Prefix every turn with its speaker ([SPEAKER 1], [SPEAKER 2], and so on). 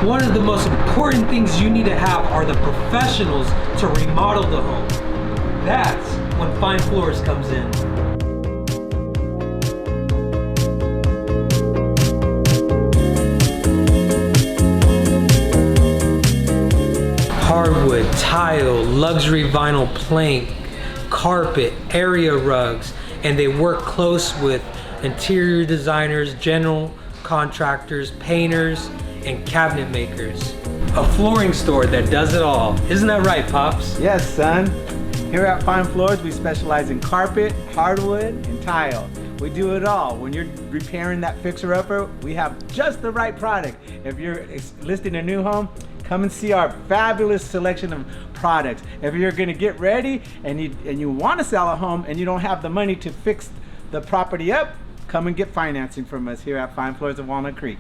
[SPEAKER 1] One of the most important things you need to have are the professionals to remodel the home. That's when Fine Floorz comes in. Hardwood, tile, luxury vinyl plank, carpet, area rugs, and they work close with interior designers, general contractors, painters, and cabinet makers. A flooring store that does it all. Isn't that right, Pops?
[SPEAKER 2] Yes, son. Here at Fine Floorz, we specialize in carpet, hardwood, and tile. We do it all. When you're repairing that fixer-upper, we have just the right product. If you're listing a new home, come and see our fabulous selection of products. If you're gonna get ready and you wanna sell a home and you don't have the money to fix the property up, come and get financing from us here at Fine Floorz of Walnut Creek.